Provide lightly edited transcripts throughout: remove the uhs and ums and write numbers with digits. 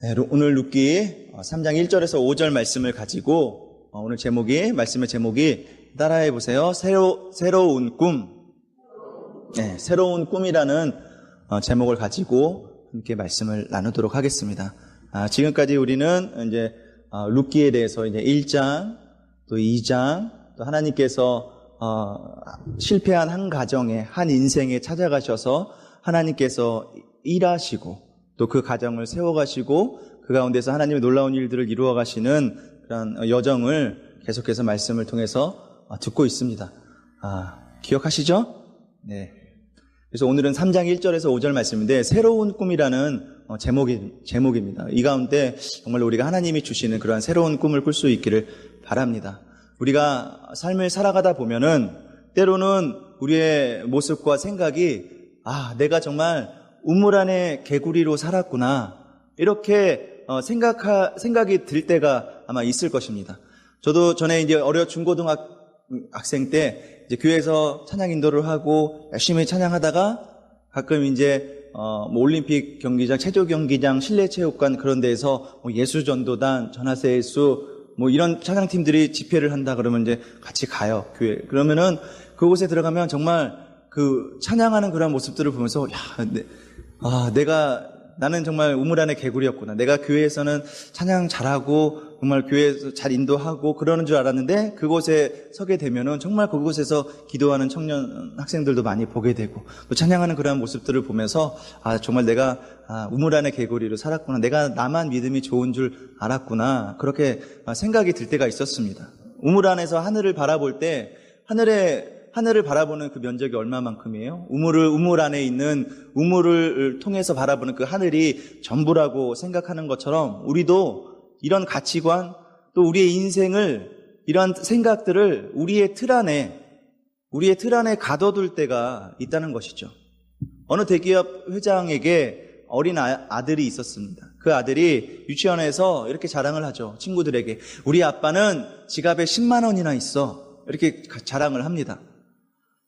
네, 오늘 룻기 3장 1절에서 5절 말씀을 가지고 오늘 말씀의 제목이 따라해 보세요. 새로운 꿈. 네, 새로운 꿈이라는 제목을 가지고 함께 말씀을 나누도록 하겠습니다. 지금까지 우리는 이제 룻기에 대해서 이제 1장 또 2장 또 하나님께서 실패한 한 가정에 한 인생에 찾아가셔서 하나님께서 일하시고 또 그 가정을 세워가시고 그 가운데서 하나님의 놀라운 일들을 이루어 가시는 그런 여정을 계속해서 말씀을 통해서 듣고 있습니다. 기억하시죠? 네. 그래서 오늘은 3장 1절에서 5절 말씀인데 새로운 꿈이라는 제목입니다. 이 가운데 정말 우리가 하나님이 주시는 그러한 새로운 꿈을 꿀 수 있기를 바랍니다. 우리가 삶을 살아가다 보면은 때로는 우리의 모습과 생각이 내가 정말 우물 안에 개구리로 살았구나 이렇게 생각이 들 때가 아마 있을 것입니다. 저도 전에 이제 중고등학생 때 이제 교회에서 찬양 인도를 하고 열심히 찬양하다가 가끔 이제 올림픽 경기장, 체조 경기장, 실내 체육관 그런 데에서 예수전도단, 전하세 예수 이런 찬양팀들이 집회를 한다 그러면 이제 같이 가요, 교회. 그러면은 그곳에 들어가면 정말 그 찬양하는 그런 모습들을 보면서 나는 정말 우물 안의 개구리였구나. 내가 교회에서는 찬양 잘하고 정말 교회에서 잘 인도하고 그러는 줄 알았는데 그곳에 서게 되면은 정말 그곳에서 기도하는 청년 학생들도 많이 보게 되고 또 찬양하는 그런 모습들을 보면서 정말 내가 우물 안의 개구리로 살았구나. 내가 나만 믿음이 좋은 줄 알았구나. 그렇게 생각이 들 때가 있었습니다. 우물 안에서 하늘을 바라볼 때 하늘을 바라보는 그 면적이 얼마만큼이에요? 우물 안에 있는 우물을 통해서 바라보는 그 하늘이 전부라고 생각하는 것처럼 우리도 이런 가치관 또 우리의 인생을 이런 생각들을 우리의 틀 안에 가둬둘 때가 있다는 것이죠. 어느 대기업 회장에게 어린 아들이 있었습니다. 그 아들이 유치원에서 이렇게 자랑을 하죠. 친구들에게. 우리 아빠는 지갑에 10만 원이나 있어. 이렇게 자랑을 합니다.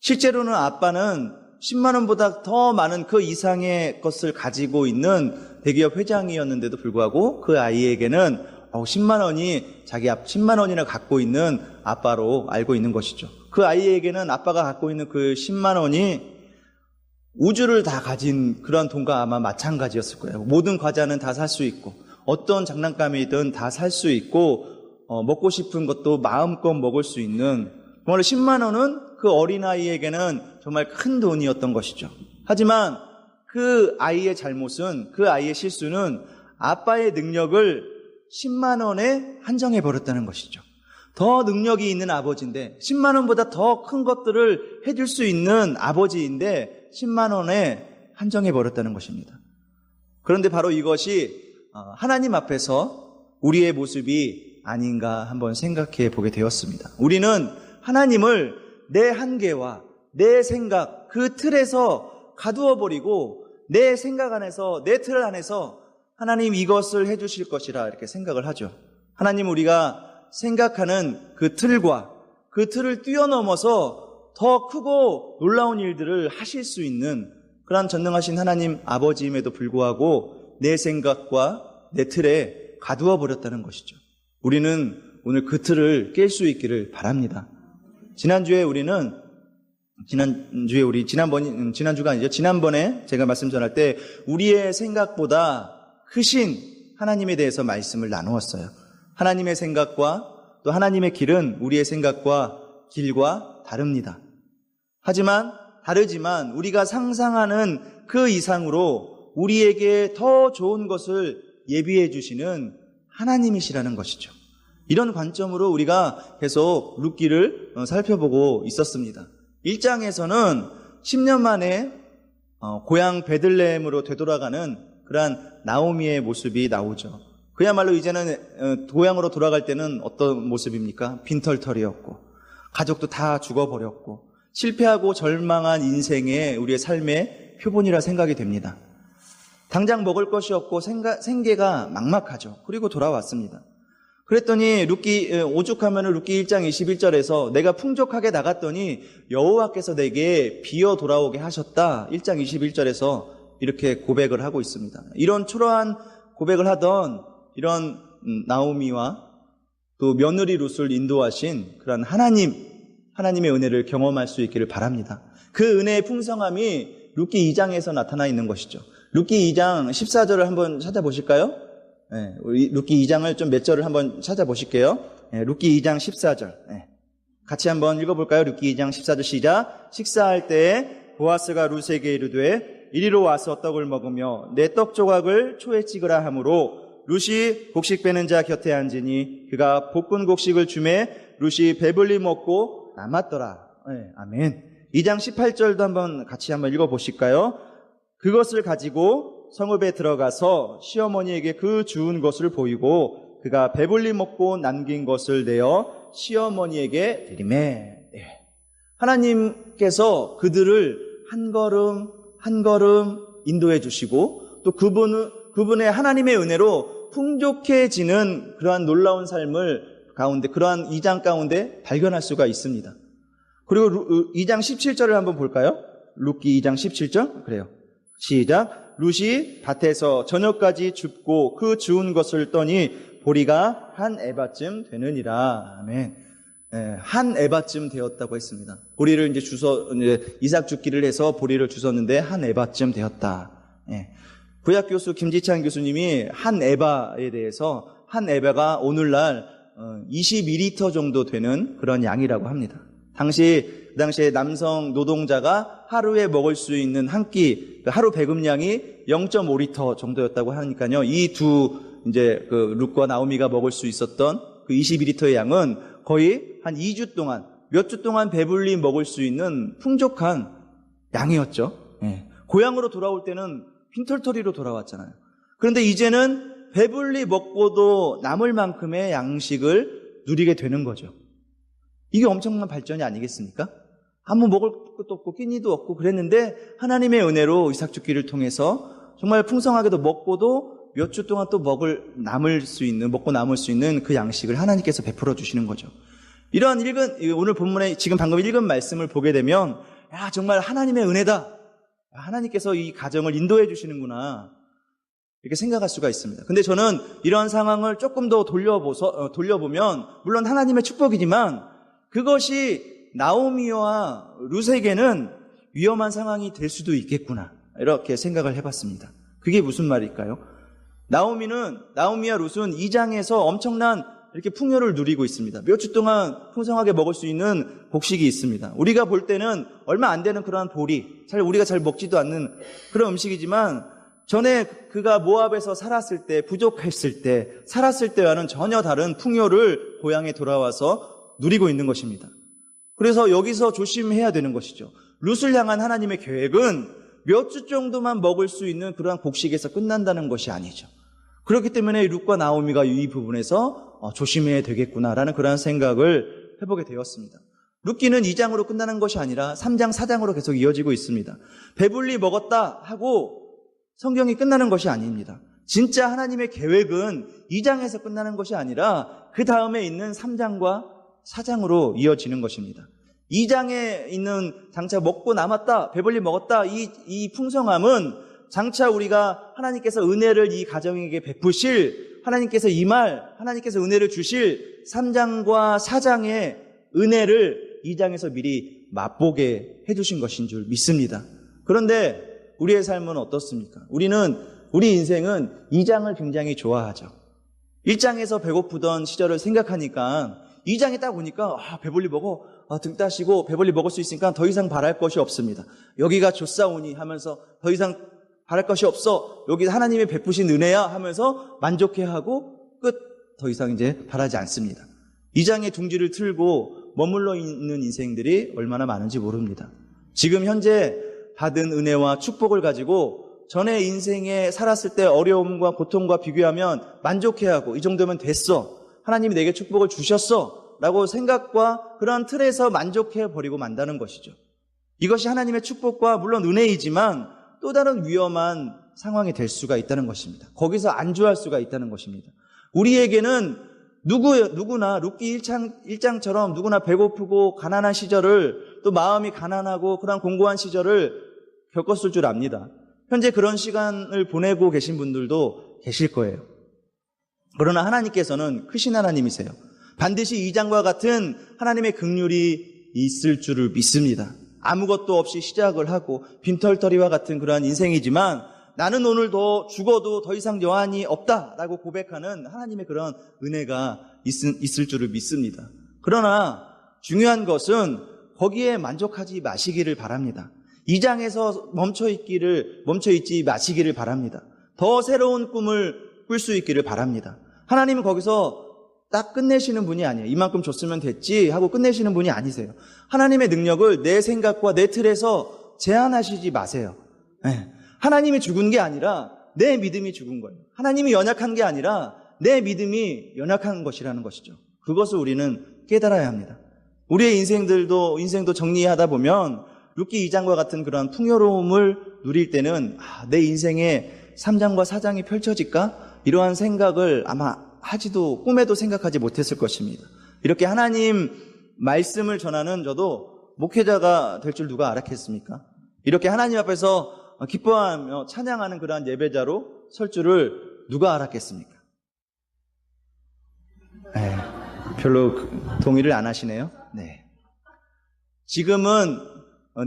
실제로는 아빠는 10만 원보다 더 많은 그 이상의 것을 가지고 있는 대기업 회장이었는데도 불구하고 그 아이에게는 10만 원이나 갖고 있는 아빠로 알고 있는 것이죠. 그 아이에게는 아빠가 갖고 있는 그 10만 원이 우주를 다 가진 그런 돈과 아마 마찬가지였을 거예요. 모든 과자는 다 살 수 있고 어떤 장난감이든 다 살 수 있고 먹고 싶은 것도 마음껏 먹을 수 있는 정말 10만 원은 그 어린아이에게는 정말 큰 돈이었던 것이죠. 하지만 그 아이의 실수는 아빠의 능력을 10만 원에 한정해 버렸다는 것이죠. 더 능력이 있는 아버지인데 10만 원보다 더 큰 것들을 해줄 수 있는 아버지인데 10만 원에 한정해 버렸다는 것입니다. 그런데 바로 이것이 하나님 앞에서 우리의 모습이 아닌가 한번 생각해 보게 되었습니다. 우리는 하나님을 내 한계와 내 생각 그 틀에서 가두어 버리고 내 생각 안에서 내 틀 안에서 하나님 이것을 해주실 것이라 이렇게 생각을 하죠. 하나님 우리가 생각하는 그 틀과 그 틀을 뛰어넘어서 더 크고 놀라운 일들을 하실 수 있는 그런 전능하신 하나님 아버지임에도 불구하고 내 생각과 내 틀에 가두어 버렸다는 것이죠. 우리는 오늘 그 틀을 깰 수 있기를 바랍니다. 지난주가 아니죠. 지난번에 제가 말씀 전할 때 우리의 생각보다 크신 하나님에 대해서 말씀을 나누었어요. 하나님의 생각과 또 하나님의 길은 우리의 생각과 길과 다르지만 우리가 상상하는 그 이상으로 우리에게 더 좋은 것을 예비해 주시는 하나님이시라는 것이죠. 이런 관점으로 우리가 계속 룻기를 살펴보고 있었습니다. 1장에서는 10년 만에 고향 베들레헴으로 되돌아가는 그러한 나오미의 모습이 나오죠. 그야말로 이제는 고향으로 돌아갈 때는 어떤 모습입니까? 빈털털이었고 가족도 다 죽어버렸고 실패하고 절망한 인생의 우리의 삶의 표본이라 생각이 됩니다. 당장 먹을 것이 없고 생계가 막막하죠. 그리고 돌아왔습니다. 그랬더니 오죽하면 룻기 1장 21절에서 내가 풍족하게 나갔더니 여호와께서 내게 비어 돌아오게 하셨다. 1장 21절에서 이렇게 고백을 하고 있습니다. 이런 초라한 고백을 하던 이런 나오미와 또 며느리 룻을 인도하신 그런 하나님의 은혜를 경험할 수 있기를 바랍니다. 그 은혜의 풍성함이 룻기 2장에서 나타나 있는 것이죠. 룻기 2장 14절을 한번 찾아보실까요? 네, 우리 룻기 2장을 좀 몇 절을 한번 찾아보실게요. 네, 룻기 2장 14절. 네. 같이 한번 읽어볼까요? 룻기 2장 14절 시작. 식사할 때에 보아스가 룻에게 이르되 이리로 와서 떡을 먹으며 내 떡 조각을 초에 찍으라 하므로 룻이 곡식 빼는 자 곁에 앉으니 그가 볶은 곡식을 주매 룻이 배불리 먹고 남았더라. 네, 아멘. 2장 18절도 같이 한번 읽어보실까요? 그것을 가지고 성읍에 들어가서 시어머니에게 그 주운 것을 보이고 그가 배불리 먹고 남긴 것을 내어 시어머니에게 드리매. 네. 하나님께서 그들을 한 걸음 한 걸음 인도해 주시고 또 그분의 하나님의 은혜로 풍족해지는 그러한 놀라운 삶을 가운데, 그러한 2장 가운데 발견할 수가 있습니다. 그리고 2장 17절을 한번 볼까요? 룻기 2장 17절. 그래요. 시작. 룻이 밭에서 저녁까지 줍고 그 주운 것을 떠니 보리가 한 에바쯤 되느니라. 아멘. 네, 한 에바쯤 되었다고 했습니다. 보리를 이제 이삭 줍기를 해서 보리를 주웠는데 한 에바쯤 되었다. 네. 구약 교수 김지찬 교수님이 한 에바에 대해서 한 에바가 오늘날 22리터 정도 되는 그런 양이라고 합니다. 그 당시에 남성 노동자가 하루에 먹을 수 있는 한 끼, 하루 배급량이 0.5리터 정도였다고 하니까요. 이 이제 룻과 나오미가 먹을 수 있었던 그 22리터의 양은 거의 한 2주 동안, 몇 주 동안 배불리 먹을 수 있는 풍족한 양이었죠. 예. 고향으로 돌아올 때는 빈털터리로 돌아왔잖아요. 그런데 이제는 배불리 먹고도 남을 만큼의 양식을 누리게 되는 거죠. 이게 엄청난 발전이 아니겠습니까? 아무 먹을 것도 없고 끼니도 없고 그랬는데 하나님의 은혜로 이삭 줍기를 통해서 정말 풍성하게도 먹고도 몇 주 동안 또 먹고 남을 수 있는 그 양식을 하나님께서 베풀어 주시는 거죠. 이러한 오늘 본문에 지금 방금 읽은 말씀을 보게 되면, 야, 정말 하나님의 은혜다. 하나님께서 이 가정을 인도해 주시는구나. 이렇게 생각할 수가 있습니다. 근데 저는 이러한 상황을 조금 더 돌려보면, 물론 하나님의 축복이지만, 그것이 나오미와 룻에게는 위험한 상황이 될 수도 있겠구나. 이렇게 생각을 해봤습니다. 그게 무슨 말일까요? 나오미와 룻은 2장에서 엄청난 이렇게 풍요를 누리고 있습니다. 몇 주 동안 풍성하게 먹을 수 있는 곡식이 있습니다. 우리가 볼 때는 얼마 안 되는 그러한 보리, 우리가 잘 먹지도 않는 그런 음식이지만 전에 그가 모압에서 살았을 때, 부족했을 때, 살았을 때와는 전혀 다른 풍요를 고향에 돌아와서 누리고 있는 것입니다. 그래서 여기서 조심해야 되는 것이죠. 룻을 향한 하나님의 계획은 몇 주 정도만 먹을 수 있는 그러한 곡식에서 끝난다는 것이 아니죠. 그렇기 때문에 룻과 나오미가 이 부분에서 조심해야 되겠구나라는 그러한 생각을 해보게 되었습니다. 룻기는 2장으로 끝나는 것이 아니라 3장, 4장으로 계속 이어지고 있습니다. 배불리 먹었다 하고 성경이 끝나는 것이 아닙니다. 진짜 하나님의 계획은 2장에서 끝나는 것이 아니라 그 다음에 있는 3장과 4장으로 이어지는 것입니다. 2장에 있는 장차 먹고 남았다, 배불리 먹었다, 이 풍성함은 장차 우리가 하나님께서 은혜를 이 가정에게 베푸실, 하나님께서 하나님께서 은혜를 주실 3장과 4장의 은혜를 2장에서 미리 맛보게 해주신 것인 줄 믿습니다. 그런데 우리의 삶은 어떻습니까? 우리 인생은 2장을 굉장히 좋아하죠. 1장에서 배고프던 시절을 생각하니까 2장에 딱 오니까 배불리 먹어, 등 따시고 배불리 먹을 수 있으니까 더 이상 바랄 것이 없습니다. 여기가 좋사오니 하면서 더 이상 바랄 것이 없어. 여기 하나님의 베푸신 은혜야 하면서 만족해하고 끝. 더 이상 이제 바라지 않습니다. 2장의 둥지를 틀고 머물러 있는 인생들이 얼마나 많은지 모릅니다. 지금 현재 받은 은혜와 축복을 가지고 전에 인생에 살았을 때 어려움과 고통과 비교하면 만족해하고 이 정도면 됐어. 하나님이 내게 축복을 주셨어. 라고 생각과 그러한 틀에서 만족해버리고 만다는 것이죠. 이것이 하나님의 축복과 물론 은혜이지만 또 다른 위험한 상황이 될 수가 있다는 것입니다. 거기서 안주할 수가 있다는 것입니다. 우리에게는 누구나 룻기 1장처럼 누구나 배고프고 가난한 시절을, 또 마음이 가난하고 그런 공고한 시절을 겪었을 줄 압니다. 현재 그런 시간을 보내고 계신 분들도 계실 거예요. 그러나 하나님께서는 크신 하나님이세요. 반드시 이 장과 같은 하나님의 긍휼이 있을 줄을 믿습니다. 아무것도 없이 시작을 하고 빈털터리와 같은 그러한 인생이지만 나는 오늘 죽어도 더 이상 여한이 없다라고 고백하는 하나님의 그런 은혜가 있을 줄을 믿습니다. 그러나 중요한 것은 거기에 만족하지 마시기를 바랍니다. 이 장에서 멈춰있지 마시기를 바랍니다. 더 새로운 꿈을 꿀 수 있기를 바랍니다. 하나님은 거기서 딱 끝내시는 분이 아니에요. 이만큼 줬으면 됐지 하고 끝내시는 분이 아니세요. 하나님의 능력을 내 생각과 내 틀에서 제한하시지 마세요. 네. 하나님이 죽은 게 아니라 내 믿음이 죽은 거예요. 하나님이 연약한 게 아니라 내 믿음이 연약한 것이라는 것이죠. 그것을 우리는 깨달아야 합니다. 우리의 인생도 정리하다 보면 룻기 2장과 같은 그런 풍요로움을 누릴 때는 내 인생에 3장과 4장이 펼쳐질까? 이러한 생각을 아마 꿈에도 생각하지 못했을 것입니다. 이렇게 하나님 말씀을 전하는 저도 목회자가 될 줄 누가 알았겠습니까? 이렇게 하나님 앞에서 기뻐하며 찬양하는 그러한 예배자로 설 줄을 누가 알았겠습니까? 네, 별로 동의를 안 하시네요. 네. 지금은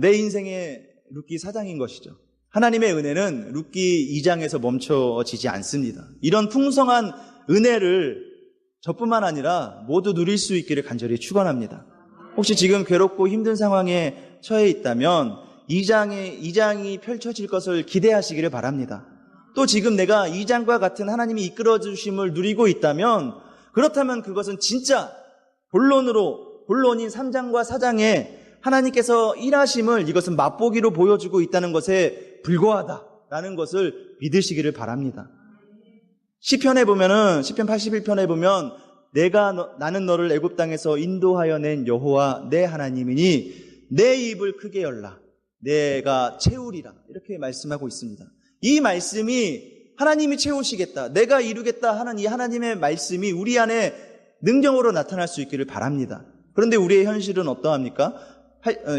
내 인생의 룻기 4장인 것이죠. 하나님의 은혜는 룻기 2장에서 멈춰지지 않습니다. 이런 풍성한 은혜를 저뿐만 아니라 모두 누릴 수 있기를 간절히 축원합니다. 혹시 지금 괴롭고 힘든 상황에 처해 있다면 2장이 펼쳐질 것을 기대하시기를 바랍니다. 또 지금 내가 2장과 같은 하나님이 이끌어 주심을 누리고 있다면 그렇다면 그것은 진짜 본론인 3장과 4장에 하나님께서 일하심을 이것은 맛보기로 보여주고 있다는 것에 불과하다라는 것을 믿으시기를 바랍니다. 시편 81편에 보면 나는 너를 애굽 땅에서 인도하여 낸 여호와 내 하나님이니 내 입을 크게 열라 내가 채우리라 이렇게 말씀하고 있습니다. 이 말씀이 하나님이 채우시겠다, 내가 이루겠다 하는 이 하나님의 말씀이 우리 안에 능력으로 나타날 수 있기를 바랍니다. 그런데 우리의 현실은 어떠합니까?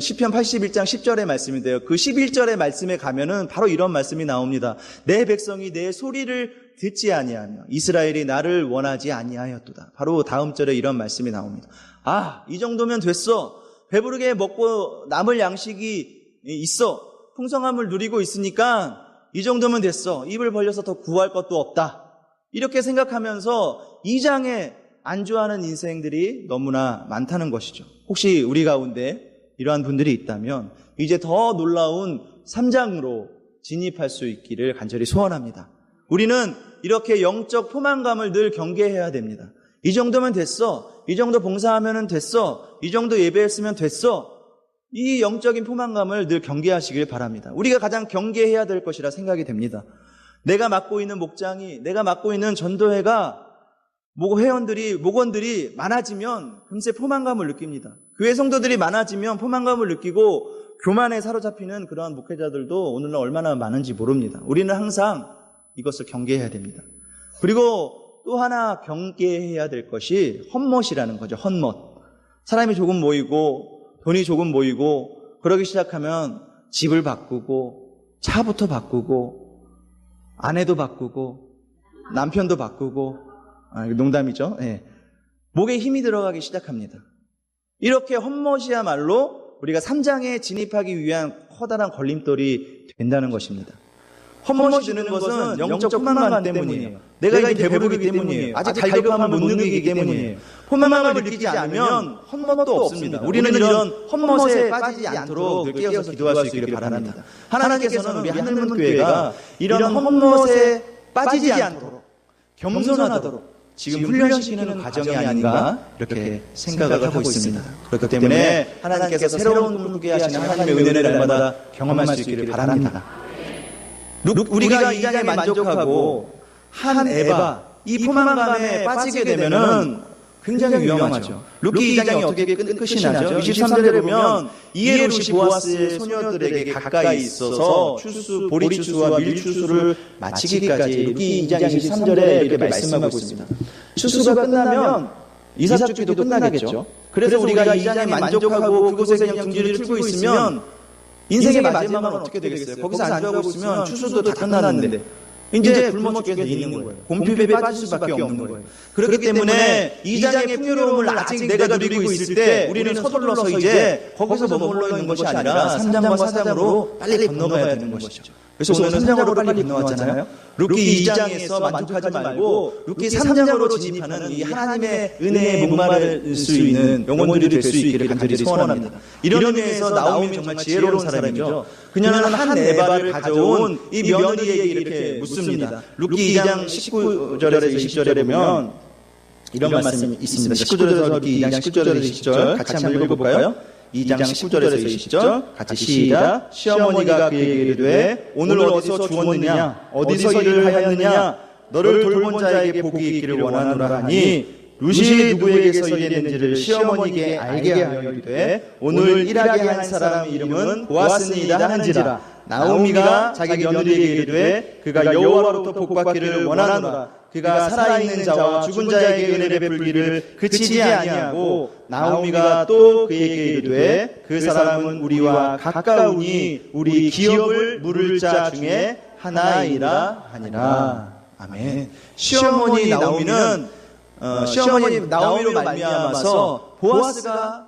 시편 81장 10절의 말씀인데요. 그 11절의 말씀에 가면은 바로 이런 말씀이 나옵니다. 내 백성이 내 소리를 듣지 아니하며 이스라엘이 나를 원하지 아니하였도다. 바로 다음 절에 이런 말씀이 나옵니다. 이 정도면 됐어. 배부르게 먹고 남을 양식이 있어. 풍성함을 누리고 있으니까 이 정도면 됐어. 입을 벌려서 더 구할 것도 없다. 이렇게 생각하면서 2장에 안주하는 인생들이 너무나 많다는 것이죠. 혹시 우리 가운데 이러한 분들이 있다면 이제 더 놀라운 3장으로 진입할 수 있기를 간절히 소원합니다. 우리는 이렇게 영적 포만감을 늘 경계해야 됩니다. 이 정도면 됐어. 이 정도 봉사하면 됐어. 이 정도 예배했으면 됐어. 이 영적인 포만감을 늘 경계하시길 바랍니다. 우리가 가장 경계해야 될 것이라 생각이 됩니다. 내가 맡고 있는 목장이, 내가 맡고 있는 전도회가 목원들이 많아지면 금세 포만감을 느낍니다. 교회 성도들이 많아지면 포만감을 느끼고 교만에 사로잡히는 그러한 목회자들도 오늘날 얼마나 많은지 모릅니다. 우리는 항상 이것을 경계해야 됩니다. 그리고 또 하나 경계해야 될 것이 헛멋이라는 거죠. 헛멋. 사람이 조금 모이고 돈이 조금 모이고 그러기 시작하면 집을 바꾸고 차부터 바꾸고 아내도 바꾸고 남편도 바꾸고 농담이죠. 네. 목에 힘이 들어가기 시작합니다. 이렇게 헛멋이야말로 우리가 3장에 진입하기 위한 커다란 걸림돌이 된다는 것입니다. 헛멋이 드는 것은 영적 포만감 때문이에요. 내가 이제 배부르기 때문이에요. 아직 갈급함을 못 느끼기 때문이에요. 포만감을 느끼지 않으면 헛멋도 없습니다. 우리는 이런 헛멋에 빠지지 않도록 늘 깨어서 기도할 수 있기를 바랍니다. 하나님께서는 우리 하늘문교회가 이런 헛멋에 빠지지 않도록 겸손하도록 지금 훈련시키는 과정이 아닌가 이렇게 생각을 하고 있습니다. 그렇기 때문에 하나님께서 새로운 꿈을 꾸게 하시는 하나님의 은혜를 날마다 경험할 수 있기를 바랍니다. 우리가 이 장에 만족하고 한 에바 이 포만감에 빠지게 되면은 굉장히 위험하죠. 룻기 2장이 어떻게 끝이 나죠? 23절에 보면 이에롯이 보아스의 소녀들에게 가까이 있어서 보리추수와 밀추수를 마치기까지 룻기 2장 23절에 이렇게 말씀하고 있습니다. 추수가 끝나면 이삭주기도 끝나겠죠. 그래서 우리가 이 2장에 만족하고 그곳에 그냥 둥지를 틀고 있으면 인생의 마지막은 어떻게 되겠어요? 거기서 안주하고 있으면 추수도 다 끝났는데 이제 굶어 죽게 돼 있는 거예요. 곰핍에 빠질 수밖에 없는 거예요. 그렇기 때문에 이 장의 풍요로움을 아직 내가 누리고 있을 때 우리는 서둘러서 이제 거기서 머물러 있는 것이 아니라 3장과 4장으로 빨리 건너가야 되는 것이죠. 그래서 오늘은 3장으로 빨리 건너왔잖아요. 루키 2장에서 만족하지 말고 루키 3장으로 진입하는 이 하나님의 은혜에 목마를 수 있는 영혼들이 될 수 있기를 간절히 소원합니다. 이런 의미에서 나오미는 정말 지혜로운 사람이죠. 그녀는 한 에바를 가져온 이 며느리에게 이렇게 묻습니다. 루키 2장 19절에서 20절에 보면 이런 말씀이 있습니다. 19절에서 루키 2장 19절에서 20절 같이 한번 읽어볼까요? 2장 19절에서 20절 같이 시작. 시어머니가 그에게 이르되 오늘 어디서 주웠느냐 어디서 일을 하였느냐 너를 돌본 자에게 복이 있기를 원하노라 하니 룻이 누구에게서 일했는지를 시어머니에게 알게 하여 이르되 오늘 일하게 한 사람 이름은 보아스니이다 하는지라. 나오미가 자기 며느리에게 이르되 그가 여호와로부터 복받기를 원하노라. 그가 살아있는 자와 죽은 자에게 은혜를 베풀기를 그치지 아니하고 나오미가 또 그에게 이르되 그 사람은 우리와 가까우니 우리 기업을 물을 자 중에 하나이라 하니라. 아멘. 시어머니 나오미로 말미암아서 보아스가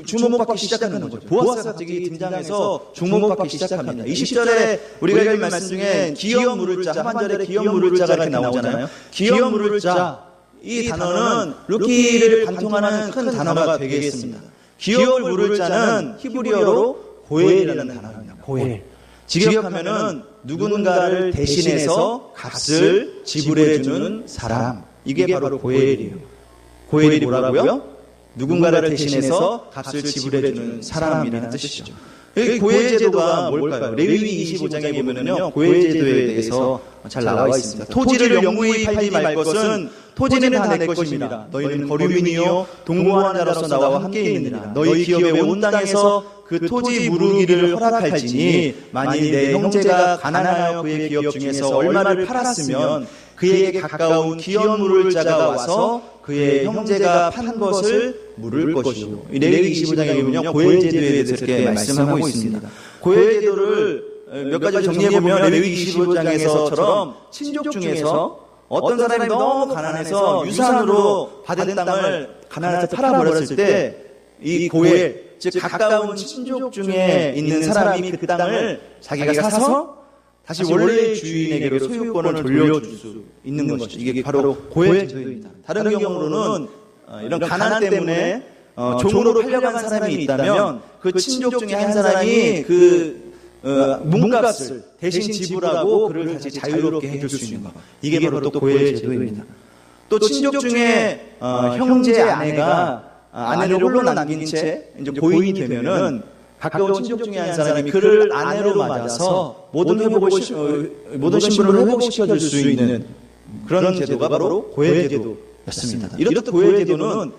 주목받기 시작하는 거죠. 보아스가 갑자기 등장해서 주목받기 시작합니다. 20절에 우리가 읽은 말씀 중에 기업 물을 자, 하반절에 기업 물을 자가 이렇게 나오잖아요. 기업 물을 자, 이 단어는 루키를 관통하는 큰 단어가 되겠습니다. 기업을 물을 자는 히브리어로 고엘이라는 단어입니다. 고엘. 직역하면은 누군가를 대신해서 값을 지불해주는 사람. 이게 바로 고엘이에요. 고엘이 뭐라고요? 누군가를 대신해서 값을 지불해주는 사람이라는 뜻이죠. 고엘 제도가 뭘까요? 레위기 25장에 보면은요, 고엘 제도에 대해서 잘 나와 있습니다. 토지를 영무히 팔지 말 것은 토지는 다 내 것입니다. 너희는 거류민이요 동거한 자로서 나와 함께 있느니라. 너희 기업의 온 땅에서 그 토지 무르기를 허락할지니 만일 내 형제가 가난하여 그의 기업 중에서 얼마를 팔았으면 그에게 가까운 기업 물을 자가 와서 그의 형제가 판 것을 물을 것이요. 레위기 25장에 보면요, 고엘 제도에 대해서 이렇게 말씀하고 있습니다. 고엘 제도를 몇 가지 정리해보면 레위기 25장에서처럼 친족 중에서 어떤 사람이 너무 가난해서 유산으로 받은 땅을 가난해서 팔아버렸을 때 이 고엘, 즉 가까운 친족 중에 있는 사람이 그 땅을 자기가 사서 다시 원래 주인에게로 소유권을 돌려줄 수 있는 것이죠. 이게 바로 고엘 제도입니다. 다른 경우로는 이런 가난 때문에 종으로 팔려간 사람이 있다면 그 친족 중에 한 사람이 그 몸값을 대신 지불하고 그를 다시 자유롭게 해줄 수 있는 것. 이게 바로 또 고엘 제도입니다. 또 친족 중에 형제 아내가 아내를 홀로 남긴 채 이제 고인이 되면은 가까운 친족 중에 한 사람이 그를 아내로 맞아서 모든 신분을 회복시켜줄 수 있는 그런 제도가 바로 고엘 제도였습니다. 이렇듯 고엘 제도는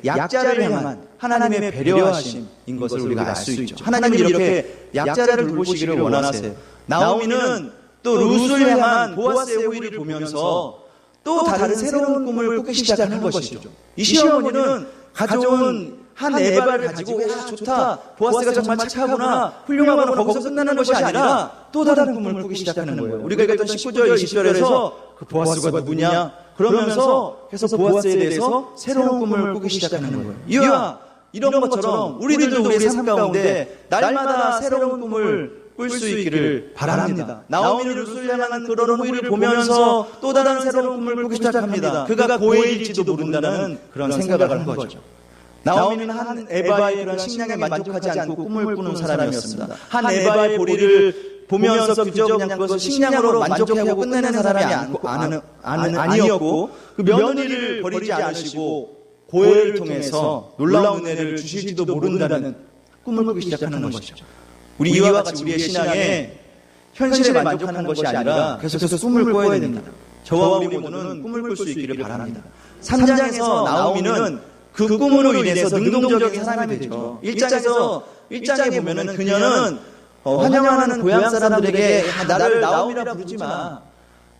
약자를 향한 하나님의 배려하심인 것을 우리가 알 수 있죠. 하나님이 이렇게 약자를 돌보시기를 원하세요. 나오미는 또 룻을 향한 보아스의 호의를 보면서 또 다른 새로운 꿈을 꾸기 시작하는 것이죠. 이 시어머니는 가져온 한 에바를 가지고 야 좋다, 보아스가 정말 착하구나, 훌륭하구나, 거기서 끝나는 것이 아니라 또 다른 꿈을 꾸기 시작하는 거예요. 우리가 읽었던 19절, 20절에서 그 보아스가 누구냐 그러면서 계속 보아스에 대해서 새로운 꿈을 꾸기 시작하는 거예요. 이와 이런 것처럼 우리들도 우리의 삶 가운데 날마다 새로운 꿈을 꿀 수 있기를 바랍니다. 나오미는 룻을 향한 그런 호의를 보면서 또 다른 새로운 꿈을 꾸기 시작합니다. 그가 고엘일지도 모른다는 그런 생각을 한 거죠. 나오미는 한 에바의 그런 식량에 만족하지 않고 꿈을 꾸는 사람이었습니다. 한 에바의 보리를 보면서 그저 그냥 그것을 식량으로 만족하고 끝내는 사람이 아니었고 그 며느리를 버리지 않으시고 고엘을 통해서 놀라운 은혜를 주실지도 모른다는 꿈을 꾸기 시작하는 것이죠. 우리 이와 같이 우리의 신앙에 현실에 만족하는 것이 아니라 계속해서 꿈을 꿔야 됩니다. 저와 우리 모두는 꿈을 꿀 수 있기를 바랍니다. 3장에서 나오미는 그 꿈으로 인해서 능동적인 사람이 되죠. 1장에 보면은 그녀는 환영하는 고향 사람들에게 나를 나오미라 부르지 마.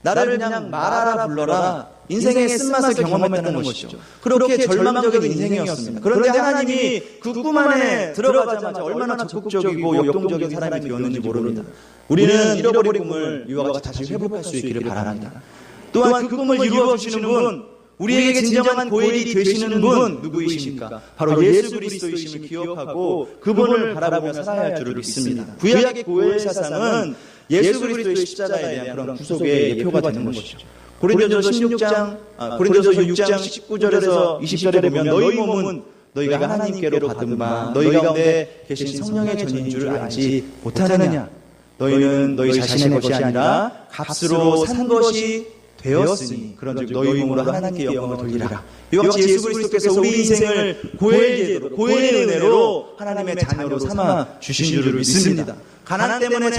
나를 그냥 마라라 불러라. 인생의 쓴맛을 경험했다는 것이죠. 그렇게 절망적인 인생이었습니다. 그런데 하나님이 그 꿈 안에 들어가자마자 얼마나 적극적이고 역동적인 사람이 되었는지 모릅니다. 우리는 잃어버린 꿈을 이와 같이 다시 회복할 수 있기를 바랍니다. 또한 그 꿈을 이루어주시는 분, 우리에게 진정한 고엘이 되시는 분 누구이십니까? 바로 예수 그리스도이심을 기억하고 그분을 바라보며 살아야 할 줄을 믿습니다. 구약의 고엘 사상은 예수 그리스도의 십자가에 대한 그런 구속의 예표가 되는 것이죠. 고린도전서 6장 19절에서 20절에 보면 너희 몸은 너희가 하나님께로 받은 바 너희 가운데 계신 성령의 전인 줄 알지 못하느냐. 너희는 너희 자신의 것이 아니라 값으로 산 것이 되었으니 그런즉 너희 몸으로 하나님께 영광을 돌리라. 이와 같이 예수 그리스도께서 우리 인생을 고엘의 은혜로 하나님의 자녀로 삼아 주신 줄을 믿습니다. 가난 때문에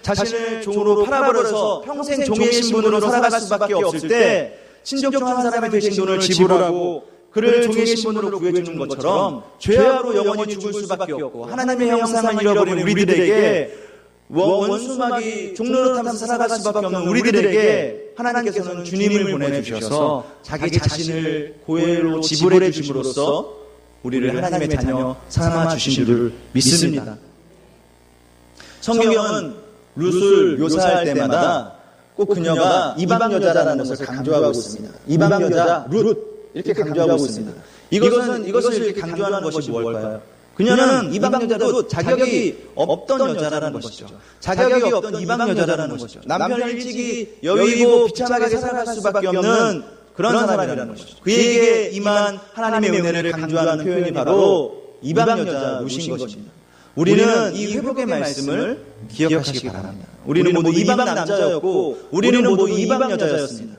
자신을 종으로 팔아버려서 평생 종의 신분으로 살아갈 수밖에 없을 때 친족 중 한 사람이 되신 돈을 지불하고 그를 종의 신분으로 구해주는 것처럼 죄악으로 영원히 죽을 수밖에 없고 하나님의 형상을 잃어버린 우리들에게 원수막이 종노릇하면서 살아갈 수밖에 없는 우리들에게 하나님께서는 주님을 보내주셔서 자기 자신을 고엘로 지불해 주심으로써 우리를 하나님의 자녀 삼아 주신 줄을 믿습니다. 성경은 룻을 묘사할 때마다 꼭 그녀가 이방 여자라는 것을 강조하고 있습니다. 이방 여자 룻 이렇게 강조하고 있습니다. 이것을 이렇게 강조하는 것이 뭘까요? 그녀는 이방 여자도 자격이 없던 여자라는 것이죠. 자격이 없던 이방 여자라는 것이죠. 남편을 일찍이 여의고 비참하게 살아갈 수밖에 없는 그런 사람이라는 것이죠. 그에게 임한 하나님의 은혜를 강조하는 표현이 바로 이방 여자 룻인 것입니다. 우리는 이 회복의 말씀을 기억하시기 바랍니다. 우리는 모두 이방 남자였고 우리는 모두 이방 여자였습니다.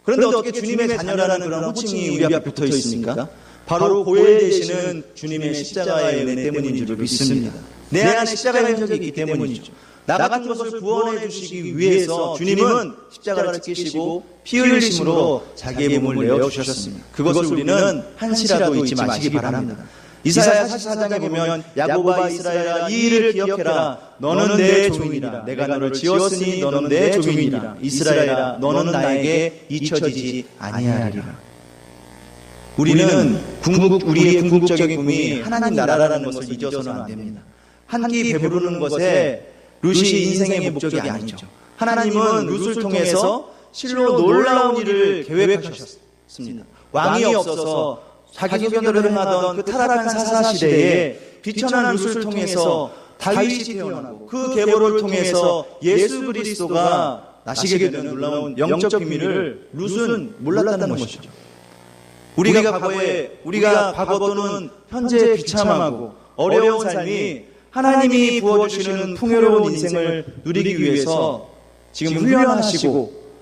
그런데 어떻게 주님의 자녀라는 그런 호칭이 우리 앞에 붙어 있습니까? 바로 고엘 되시는 주님의 십자가의 은혜 때문인 줄을 믿습니다. 내 안에 십자가의 흔적이 있기 때문이죠. 나 같은 것을 구원해 주시기 위해서 주님은 십자가를 지키시고 피 흘리심으로 자기의 몸을 내어주셨습니다. 그것을 우리는 한시라도 잊지 마시기 바랍니다. 이사야 44장에 보면 야곱아 이스라엘아 이 일을 기억해라. 너는 내 종이라. 내가 너를 지었으니 너는 내 종이라. 이스라엘아 너는 나에게 잊혀지지 아니하리라. 우리는 우리의 궁극적인 꿈이 하나님 나라라는 것을 잊어서는 안 됩니다. 한 끼 배부르는 것에 룻이 인생의 목적이 아니죠. 하나님은 룻을 통해서 실로 놀라운 일을 계획하셨습니다. 왕이 없어서 자기 소견대로 행하던 그 타락한 사사시대에 비천한 룻을 통해서 다윗이 태어나고 그 계보를 통해서 예수 그리스도가 나시게 되는 놀라운 영적 비밀을 룻은 몰랐다는 것이죠. 우리가 과거 또는 현재의 비참하고 어려운 삶이 하나님이 부어주시는 풍요로운 인생을 누리기 위해서 지금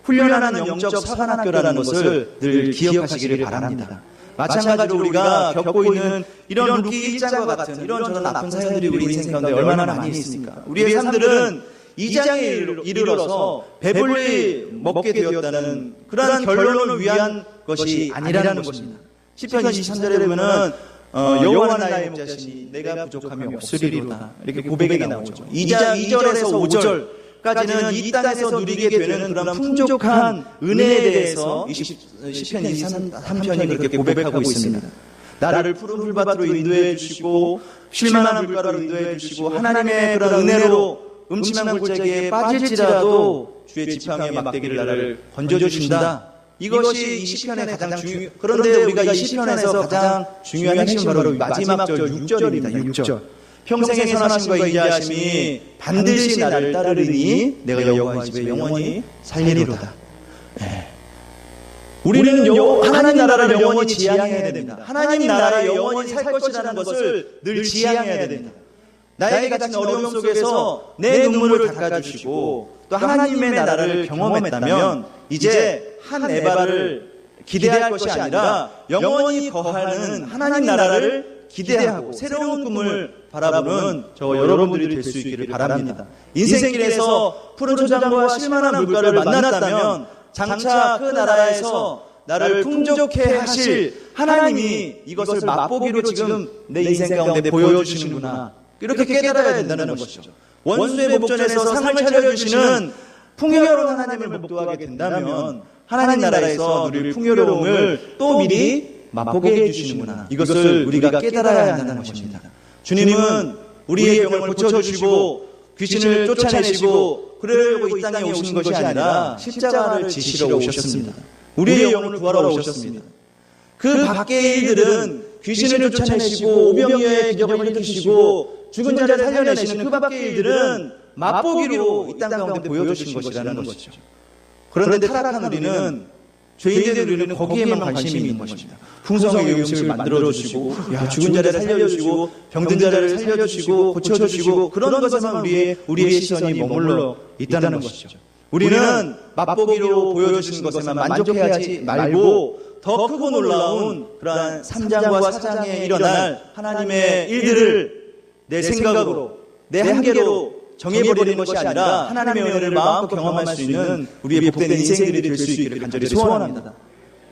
훈련하는 영적 사관학교라는 것을 늘 기억하시기를 바랍니다. 마찬가지로 우리가 겪고 있는 이런 룻기 1장과 같은 이런저런 나쁜 사연들이 우리 인생 가운데 얼마나 많이 있습니까? 우리의 삶들은 2장에 이르러서 배불리 먹게 되었다는 그러한 결론을 위한 것이 아니라는 것입니다. 시편 23절에 보면은 여호와는 나의 목자시니 내가 부족함이 없으리로다 이렇게 고백이 나오죠. 2절에서 5절까지는 이 땅에서 누리게 되는 그런 풍족한 은혜에 대해서 시편 23편이 그렇게 고백하고 있습니다. 나를 푸른 풀밭으로 인도해 주시고 쉴만한 물가로 인도해 주시고 하나님의 그런 은혜로 음침한 골짜기에 빠질지라도 주의 지팡이에 막대기를 나를 건져주신다. 이것이 이 시편의 가장 그런데 우리가 이 시편에서 가장 중요한 핵심은 바로 마지막 절 6절입니다. 6절. 평생의 선하심과 인자하심이 반드시 나를 따르리니 내가 여호와의 집에 영원히 살리리로다. 네. 우리는 하나님 나라를 영원히 지향해야 됩니다. 하나님 나라에 영원히 살 것이라는 것을 늘 지향해야 됩니다. 나에게 갇힌 어려움 속에서 내 눈물을 닦아주시고 또 하나님의 나라를 경험했다면 이제 한 에바를 기대할 것이 아니라 영원히 거하는 하나님 나라를 기대하고 새로운 꿈을 바라보는 저와 여러분들이 될 수 있기를 바랍니다. 인생길에서 푸른 초장과 쉴만한 물가를 만났다면 장차 그 나라에서 나를 풍족해 하실 하나님이 이것을 맛보기로 지금 내 인생 가운데 보여주시는구나. 이렇게 깨달아야 된다는 것이죠. 원수의 목전에서 상을 차려주시는 풍요로운 하나님을 목도하게 된다면 하나님 나라에서 누릴 풍요로움을 또 미리 맛보게 해주시는구나. 이것을 우리가 깨달아야 한다는 것입니다. 주님은 우리의 병을 고쳐주시고 귀신을 쫓아내시고 그러려고 이 땅에 오신 것이 아니라 십자가를 지시러 오셨습니다. 우리의 영혼을 구하러 오셨습니다. 그 밖의 일들은 귀신을 쫓아내시고 오병이어의 기적을 일으키시고 죽은 자를 살려내시는 그 밖의 일들은 맛보기로 이 땅 가운데 보여주신 것이라는 것이죠. 그런데 타락한 우리는, 죄인된 우리는 거기에만 관심이 있는 것입니다. 풍성하게 음식을 만들어주시고, 죽은 자를 살려주시고, 병든 자를 살려주시고, 고쳐주시고, 그런 것에만 우리의 시선이 머물러 있다는 것이죠. 우리는 맛보기로 보여주신 것에만 만족해하지 말고 더 크고 놀라운 그러한 3장과 4장에 일어날 하나님의 일들을 내 생각으로, 내 한계로 정해버리는 것이 아니라 하나님의 은혜를 마음껏 경험할 수 있는 우리의 복된 인생들이 될 수 있기를 간절히 소원합니다.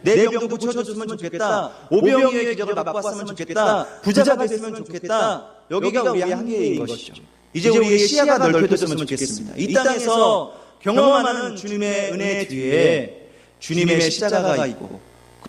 내 병도 고쳐줬으면 좋겠다. 오병이어의 기적을 맛봤으면 좋겠다. 부자가 됐으면 좋겠다. 여기가 우리의 한계인 것이죠. 이제 우리의 시야가 넓혀졌으면 좋겠습니다. 이 땅에서 경험하는 주님의 은혜 뒤에 주님의 십자가가 있고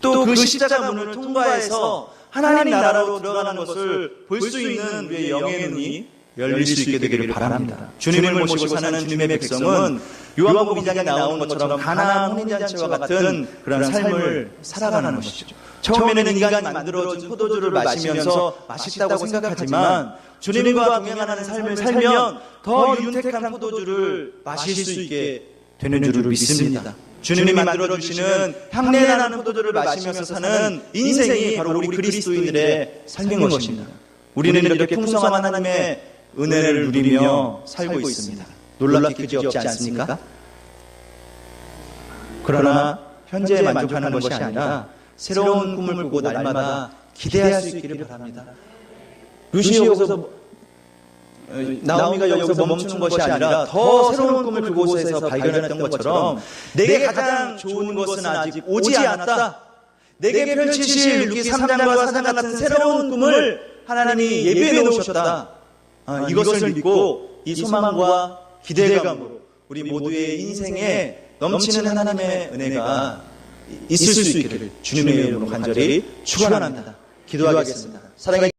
또 그 십자가 문을 통과해서 하나님 나라로 들어가는 것을 볼 수 있는 우리의 영의 눈이 열릴 수 있게 되기를 바랍니다. 주님을 모시고 사는 주님의 백성은 요한복음 2장에 나오는 것처럼 가나안 혼인잔치와 같은 그런 삶을 살아가는 것이죠. 처음에는 인간이 만들어준 포도주를 마시면서 맛있다고 생각하지만 주님과 동행하는 삶을 살면 더 윤택한 포도주를 마실 수 있게 되는 줄을 믿습니다. 주님이 만들어주시는 향내나는 포도주를 마시면서 사는 인생이 바로 우리 그리스도인들의 삶인 것입니다. 우리는 이렇게 풍성한 하나님의 은혜를 누리며 살고 있습니다. 놀랍게 그지없지 않습니까? 그러나 현재에 만족하는 것이 아니라 새로운 꿈을 꾸고 날마다 기대할 수 있기를 바랍니다. 루시 여기서 나오미가 여기서 멈추는 것이 아니라 더 새로운 꿈을 그곳에서 발견했던 것처럼 내게 가장 좋은 것은 아직 오지 않았다. 내게 펼치실 루키 3장과 4장 같은 새로운 꿈을 하나님이 예비해 놓으셨다. 이것을 믿고 이 소망과 기대감으로 우리 모두의 인생에 넘치는 하나님의 은혜가 있을 수 있기를 주님의 이름으로 간절히 축원합니다. 기도하겠습니다. 사랑의